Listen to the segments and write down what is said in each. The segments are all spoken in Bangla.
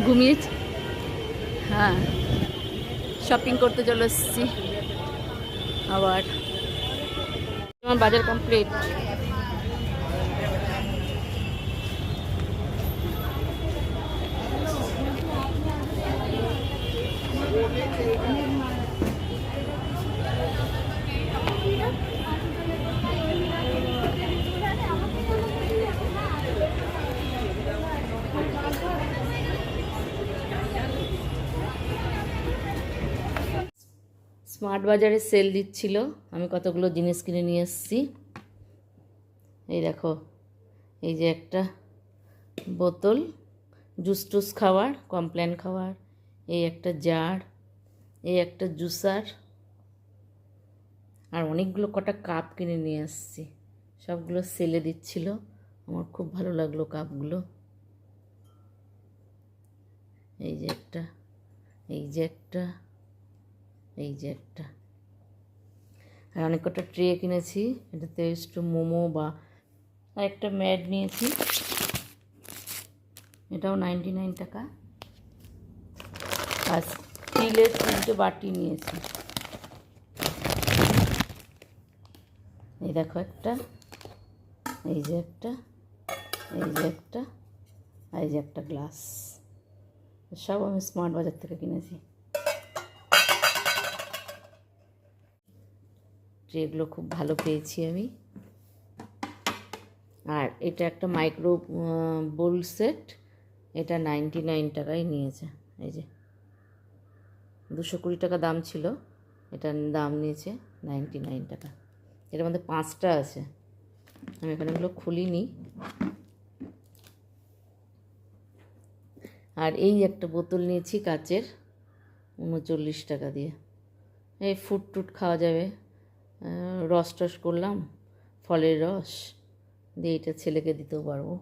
ঘুমিয়ে হ্যাঁ শপিং করতে চলে এসেছি আবার। আমার বাজার কমপ্লিট। স্মার্ট বাজারে সেল দিচ্ছিল, আমি কতগুলো জিনিস কিনে নিয়ে এসেছি। এই দেখো, এই যে একটা বোতল জুস টুস খাওয়ার, কমপ্ল্যান খাওয়ার, এই একটা জার, এই একটা জুসার, আর অনেকগুলো কটা কাপ কিনে নিয়ে এসেছি। সবগুলো সেলে দিচ্ছিল, আমার খুব ভালো লাগলো কাপগুলো। এই যে একটা, এই যে একটা, এই যে একটা, আর অনেক কটা ট্রে কিনেছি। এটাতে একটু মোমো বা আর একটা ম্যাড নিয়েছি, এটাও 99 টাকা। আর স্টিলের 3টে বাটি নিয়েছি। এই দেখো একটা, এই যে একটা, এই যে একটা, আর এই যে একটা গ্লাস। সব আমি স্মার্ট বাজার থেকে কিনেছি। ট্রেগুলো খুব ভালো পেয়েছি আমি। আর এটা একটা মাইক্রো বোল সেট, এটা 99 টাকায় নিয়েছে। এই যে 220 টাকা দাম ছিল, এটার দাম নিয়েছে 99 টাকা। এটার মধ্যে 5টা আছে, আমি এখানে এগুলো খুলিনি। আর এই একটা বোতল নিয়েছি কাচের, 39 টাকা দিয়ে। এই ফুড টুট খাওয়া যাবে, রস টস করলাম, ফলের রস দিয়ে এটা ছেলেকে দিতেও পারবো,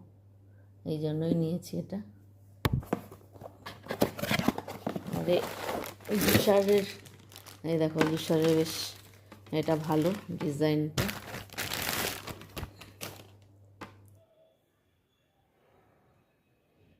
এই জন্যই নিয়েছি এটা। আরে জুসারের, এই দেখো জুসারের বেশ এটা ভালো ডিজাইনটা।